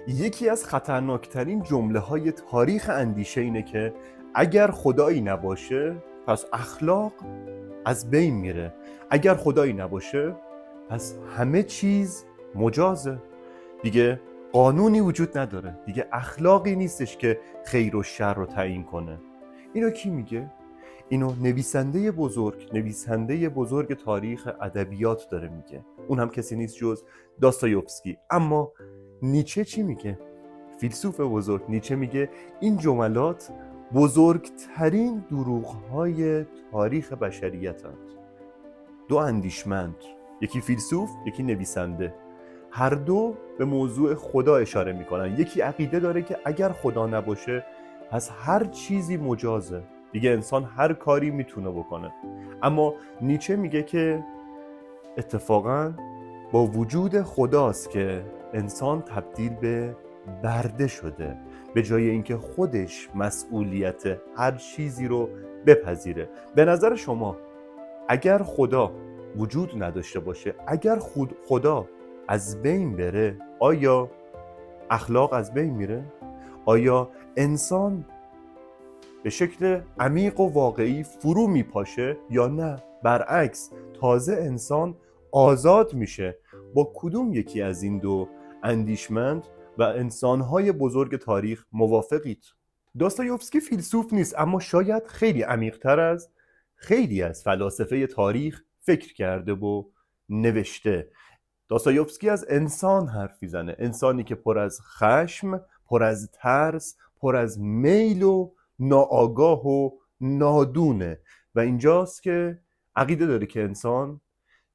یکی از خطرناکترین جمله‌های تاریخ اندیشه اینه که اگر خدایی نباشه پس اخلاق از بین میره. اگر خدایی نباشه پس همه چیز مجازه. دیگه قانونی وجود نداره، دیگه اخلاقی نیستش که خیر و شر رو تعیین کنه. اینو کی میگه؟ اینو نویسنده بزرگ تاریخ ادبیات داره میگه. اون هم کسی نیست جز داستایوفسکی. اما نیچه چی میگه؟ فیلسوف بزرگ نیچه میگه این جملات بزرگترین دروغ‌های تاریخ بشریتند. دو اندیشمند، یکی فیلسوف یکی نویسنده، هر دو به موضوع خدا اشاره میکنن. یکی عقیده داره که اگر خدا نباشه پس هر چیزی مجازه، دیگه انسان هر کاری میتونه بکنه. اما نیچه میگه که اتفاقاً با وجود خداست که انسان تبدیل به برده شده، به جای اینکه خودش مسئولیت هر چیزی رو بپذیره. به نظر شما اگر خدا وجود نداشته باشه، اگر خدا از بین بره، آیا اخلاق از بین میره؟ آیا انسان به شکل عمیق و واقعی فرو میپاشه یا نه؟ برعکس، تازه انسان آزاد میشه. با کدوم یکی از این دو اندیشمند و انسانهای بزرگ تاریخ موافقید؟ داستایوفسکی فیلسوف نیست، اما شاید خیلی عمیق‌تر از خیلی از فلاسفه تاریخ فکر کرده و نوشته. داستایوفسکی از انسان حرف میزنه، انسانی که پر از خشم، پر از ترس، پر از میل و ناآگاه و نادونه. و اینجاست که عقیده داره که انسان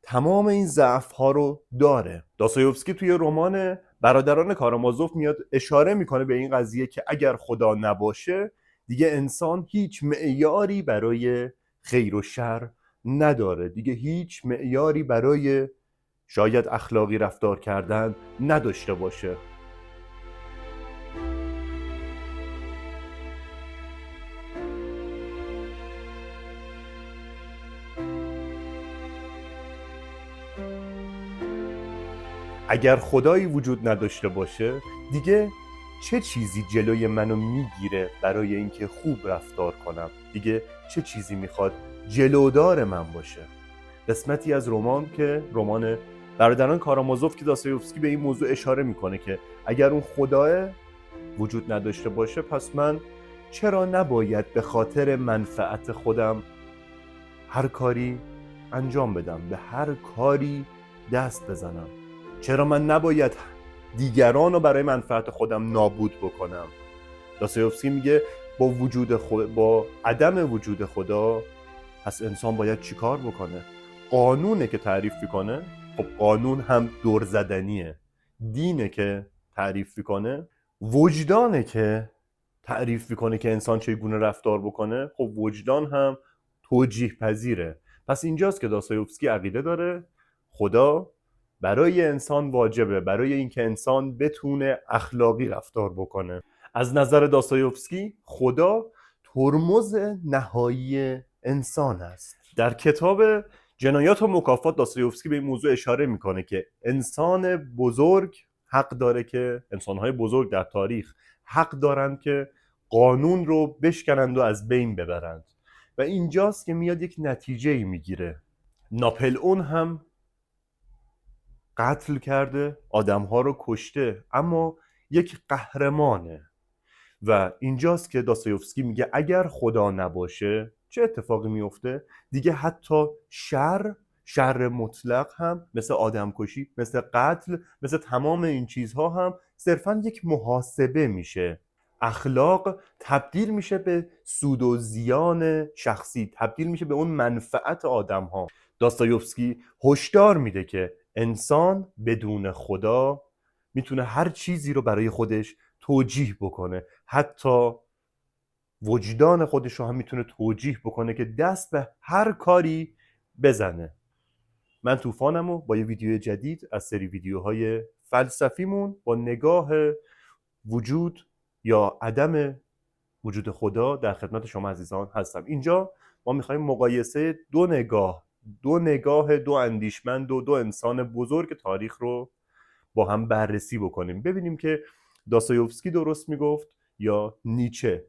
تمام این ضعف ها رو داره. داستایوفسکی توی رمان برادران کارامازوف میاد اشاره میکنه به این قضیه که اگر خدا نباشه دیگه انسان هیچ معیاری برای خیر و شر نداره، دیگه هیچ معیاری برای شاید اخلاقی رفتار کردن نداشته باشه. اگر خدایی وجود نداشته باشه دیگه چه چیزی جلوی منو میگیره برای اینکه خوب رفتار کنم؟ دیگه چه چیزی میخواد جلودار من باشه؟ قسمتی از رمان که رمان برادران کارامازوف که داستایوفسکی به این موضوع اشاره میکنه که اگر اون خداه وجود نداشته باشه پس من چرا نباید به خاطر منفعت خودم هر کاری انجام بدم، به هر کاری دست بزنم؟ چرا من نباید دیگران رو برای منفعت خودم نابود بکنم؟ داستایوفسکی میگه با عدم وجود خدا پس انسان باید چیکار بکنه؟ قانونه که تعریف میکنه. خب قانون هم دور زدنیه. دینه که تعریف میکنه. وجدانه که تعریف میکنه که انسان چگونه رفتار بکنه. خب وجدان هم توجیه پذیره. پس اینجاست که داستایوفسکی عقیده داره خدا برای انسان واجبه، برای اینکه انسان بتونه اخلاقی رفتار بکنه. از نظر داستایوفسکی خدا ترمز نهایی انسان است. در کتاب جنایات و مکافات داستایوفسکی به این موضوع اشاره میکنه که انسان بزرگ حق داره که انسانهای بزرگ در تاریخ حق دارند که قانون رو بشکنند و از بین ببرند. و اینجاست که میاد یک نتیجه میگیره. ناپلئون هم قتل کرده، آدمها رو کشته، اما یک قهرمانه. و اینجاست که داستایوفسکی میگه اگر خدا نباشه چه اتفاقی میفته؟ دیگه حتی شر مطلق هم مثل آدمکشی، مثل قتل، مثل تمام این چیزها هم صرفا یک محاسبه میشه. اخلاق تبدیل میشه به سود و زیان شخصی، تبدیل میشه به اون منفعت آدم ها. داستایوفسکی هشدار میده که انسان بدون خدا میتونه هر چیزی رو برای خودش توجیه بکنه، حتی وجدان خودش رو هم میتونه توجیه بکنه که دست به هر کاری بزنه. من طوفانم و با یه ویدیو جدید از سری ویدیوهای فلسفیمون با نگاه وجود یا عدم وجود خدا در خدمت شما عزیزان هستم. اینجا ما میخوایم مقایسه دو نگاه دو اندیشمند و دو انسان بزرگ تاریخ رو با هم بررسی بکنیم، ببینیم که داستایوفسکی درست میگفت یا نیچه؟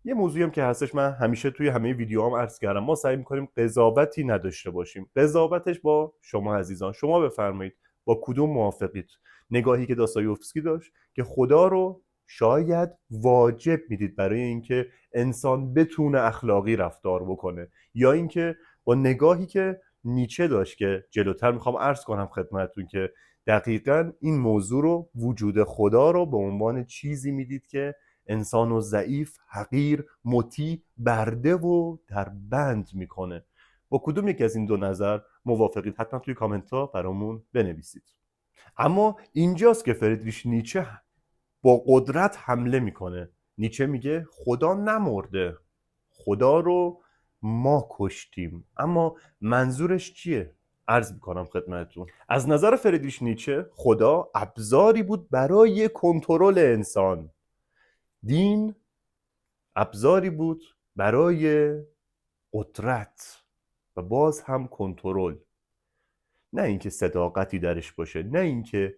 یه موضوعی هم که هستش، من همیشه توی همه ویدیوهام عرض کردم، ما سعی میکنیم قضاوتی نداشته باشیم. قضاوتش با شما عزیزان. شما بفرمایید با کدوم موافقید؟ نگاهی که داستایوفسکی داشت که خدا رو شاید واجب میدید برای اینکه انسان بتونه اخلاقی رفتار بکنه، یا اینکه با نگاهی که نیچه داشت که جلوتر میخوام عرض کنم خدمتتون که دقیقاً این موضوع رو، وجود خدا رو به عنوان چیزی میدید که انسان و ضعیف، حقیر، مطیع، برده و در بند میکنه. با کدوم یک از این دو نظر موافقید؟ حتما توی کامنت ها برامون بنویسید. اما اینجاست که فریدریش نیچه با قدرت حمله میکنه. نیچه میگه خدا نمرده، خدا رو ما کشتیم. اما منظورش چیه؟ عرض میکنم خدمتتون. از نظر فریدریش نیچه خدا ابزاری بود برای کنترل انسان. دین ابزاری بود برای قدرت و باز هم کنترل. نه اینکه صداقتی درش باشه، نه اینکه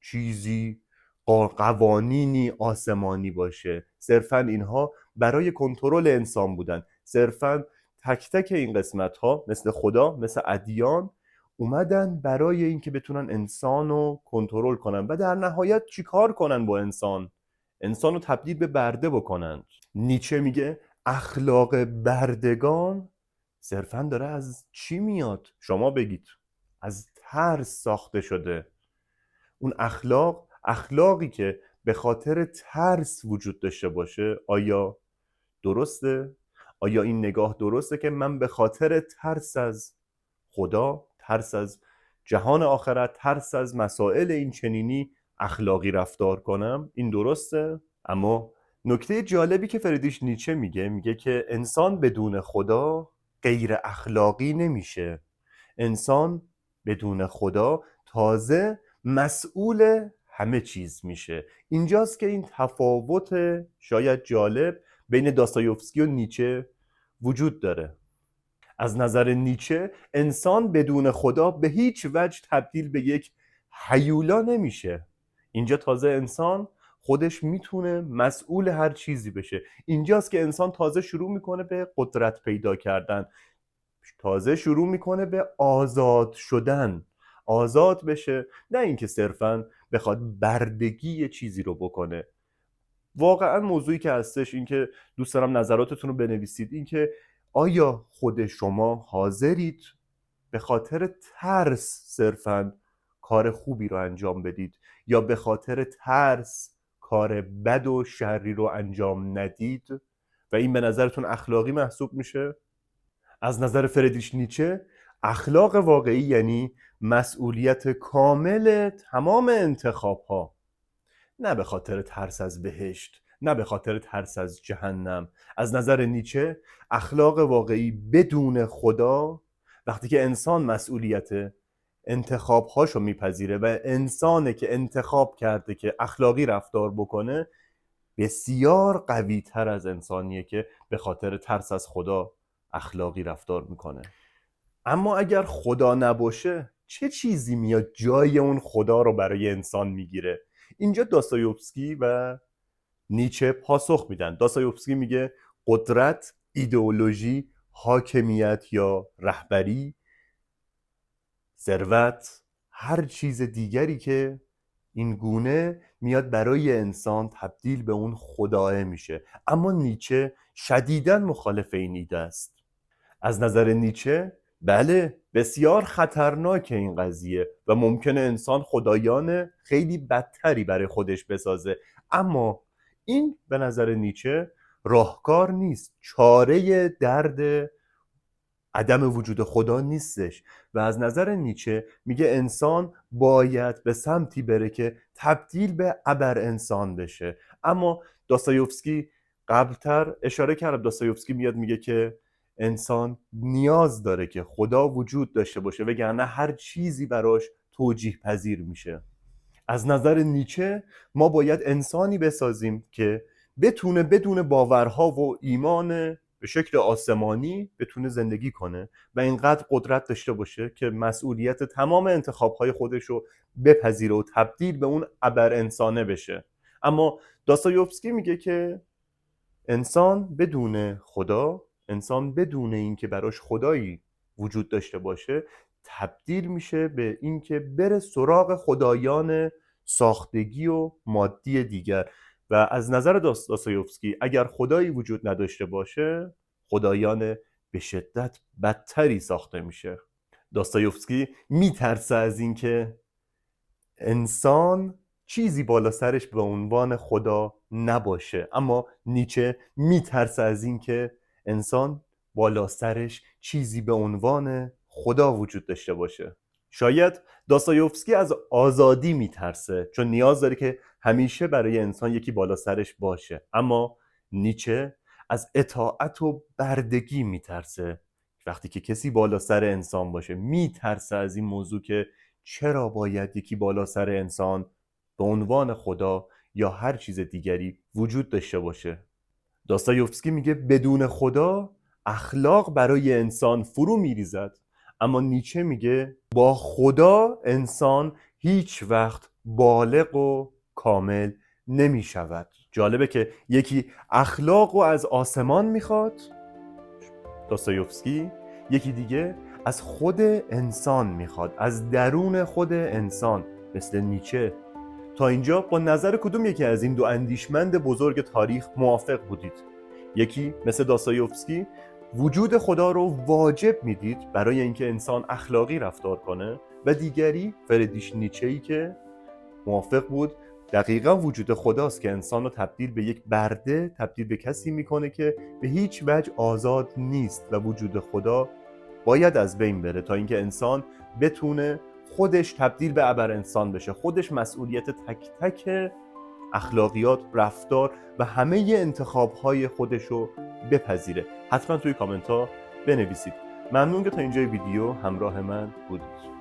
چیزی قوانینی آسمانی باشه. صرفا اینها برای کنترل انسان بودن. صرفا تک تک این قسمت ها مثل خدا، مثل ادیان، اومدن برای اینکه بتونن انسان رو کنترل کنن و در نهایت چیکار کنن با انسان؟ انسان رو تبدیل به برده بکنن. نیچه میگه اخلاق بردگان صرفا داره از چی میاد؟ شما بگید. از ترس ساخته شده. اون اخلاقی که به خاطر ترس وجود داشته باشه، آیا درسته؟ آیا این نگاه درسته که من به خاطر ترس از خدا، ترس از جهان آخرت، ترس از مسائل این چنینی اخلاقی رفتار کنم؟ این درسته؟ اما نکته جالبی که فریدریش نیچه میگه که انسان بدون خدا غیر اخلاقی نمیشه. انسان بدون خدا تازه مسئول همه چیز میشه. اینجاست که این تفاوت شاید جالب بین داستایوفسکی و نیچه وجود داره. از نظر نیچه انسان بدون خدا به هیچ وجه تبدیل به یک هیولا نمیشه. اینجا تازه انسان خودش میتونه مسئول هر چیزی بشه. اینجاست که انسان تازه شروع میکنه به قدرت پیدا کردن، تازه شروع میکنه به آزاد شدن، آزاد بشه، نه اینکه صرفاً بخواد بردگی چیزی رو بکنه. واقعا موضوعی که هستش این که دوست دارم نظراتتون رو بنویسید، این که آیا خود شما حاضرید به خاطر ترس صرفاً کار خوبی رو انجام بدید، یا به خاطر ترس کار بد و شری رو انجام ندید و این به نظرتون اخلاقی محسوب میشه؟ از نظر فریدریش نیچه اخلاق واقعی یعنی مسئولیت کامل تمام انتخاب ها، نه به خاطر ترس از بهشت، نه به خاطر ترس از جهنم. از نظر نیچه اخلاق واقعی بدون خدا، وقتی که انسان مسئولیت انتخاب هاشو میپذیره و انسانه که انتخاب کرده که اخلاقی رفتار بکنه، بسیار قوی تر از انسانیه که به خاطر ترس از خدا اخلاقی رفتار میکنه. اما اگر خدا نباشه چه چیزی میاد جای اون خدا رو برای انسان میگیره؟ اینجا داستایوفسکی و نیچه پاسخ میدن. داستایوفسکی میگه قدرت، ایدئولوژی، حاکمیت یا رهبری، ثروت، هر چیز دیگری که این گونه میاد برای انسان تبدیل به اون خداه میشه. اما نیچه شدیداً مخالف این ایده است. از نظر نیچه بله، بسیار خطرناکه این قضیه و ممکنه انسان خدایان خیلی بدتری برای خودش بسازه. اما این به نظر نیچه راهکار نیست، چاره درد عدم وجود خدا نیستش. و از نظر نیچه میگه انسان باید به سمتی بره که تبدیل به ابر انسان بشه. اما داستایوفسکی قبلتر اشاره کرد، داستایوفسکی میاد میگه که انسان نیاز داره که خدا وجود داشته باشه وگرنه هر چیزی براش توجیه پذیر میشه. از نظر نیچه ما باید انسانی بسازیم که بتونه بدون باورها و ایمان به شکل آسمانی بتونه زندگی کنه و اینقدر قدرت داشته باشه که مسئولیت تمام انتخابهای خودش رو بپذیره و تبدیل به اون ابر انسانه بشه. اما داستایوفسکی میگه که انسان بدون خدا، انسان بدون اینکه براش خدایی وجود داشته باشه، تبدیل میشه به اینکه بره سراغ خدایان ساختگی و مادی دیگر. و از نظر داستایوفسکی اگر خدایی وجود نداشته باشه، خدایان به شدت بدتری ساخته میشه. داستایوفسکی میترسه از اینکه انسان چیزی بالا سرش به عنوان خدا نباشه، اما نیچه میترسه از اینکه انسان بالا سرش چیزی به عنوان خدا وجود داشته باشه. شاید داستایوفسکی از آزادی میترسه چون نیاز داره که همیشه برای انسان یکی بالا سرش باشه، اما نیچه از اطاعت و بردگی میترسه. وقتی که کسی بالا سر انسان باشه میترسه از این موضوع که چرا باید یکی بالا سر انسان به عنوان خدا یا هر چیز دیگری وجود داشته باشه. داستایوفسکی میگه بدون خدا اخلاق برای انسان فرو میریزد، اما نیچه میگه با خدا انسان هیچ وقت بالغ و کامل نمیشود. جالبه که یکی اخلاق رو از آسمان میخواد، داستایوفسکی، یکی دیگه از خود انسان میخواد، از درون خود انسان، مثل نیچه. تا اینجا با نظر کدوم یکی از این دو اندیشمند بزرگ تاریخ موافق بودید؟ یکی مثل داستایوفسکی وجود خدا رو واجب میدید برای اینکه انسان اخلاقی رفتار کنه، و دیگری فردریش نیچه‌ای که موافق بود دقیقا وجود خداست که انسان رو تبدیل به یک برده، تبدیل به کسی میکنه که به هیچ وجه آزاد نیست و وجود خدا باید از بین بره تا اینکه انسان بتونه خودش تبدیل به ابر انسان بشه، خودش مسئولیت تک تک اخلاقیات، رفتار و همه انتخابهای خودش رو بپذیره. حتما توی کامنت ها بنویسید. ممنون که تا اینجای ویدیو همراه من بودید.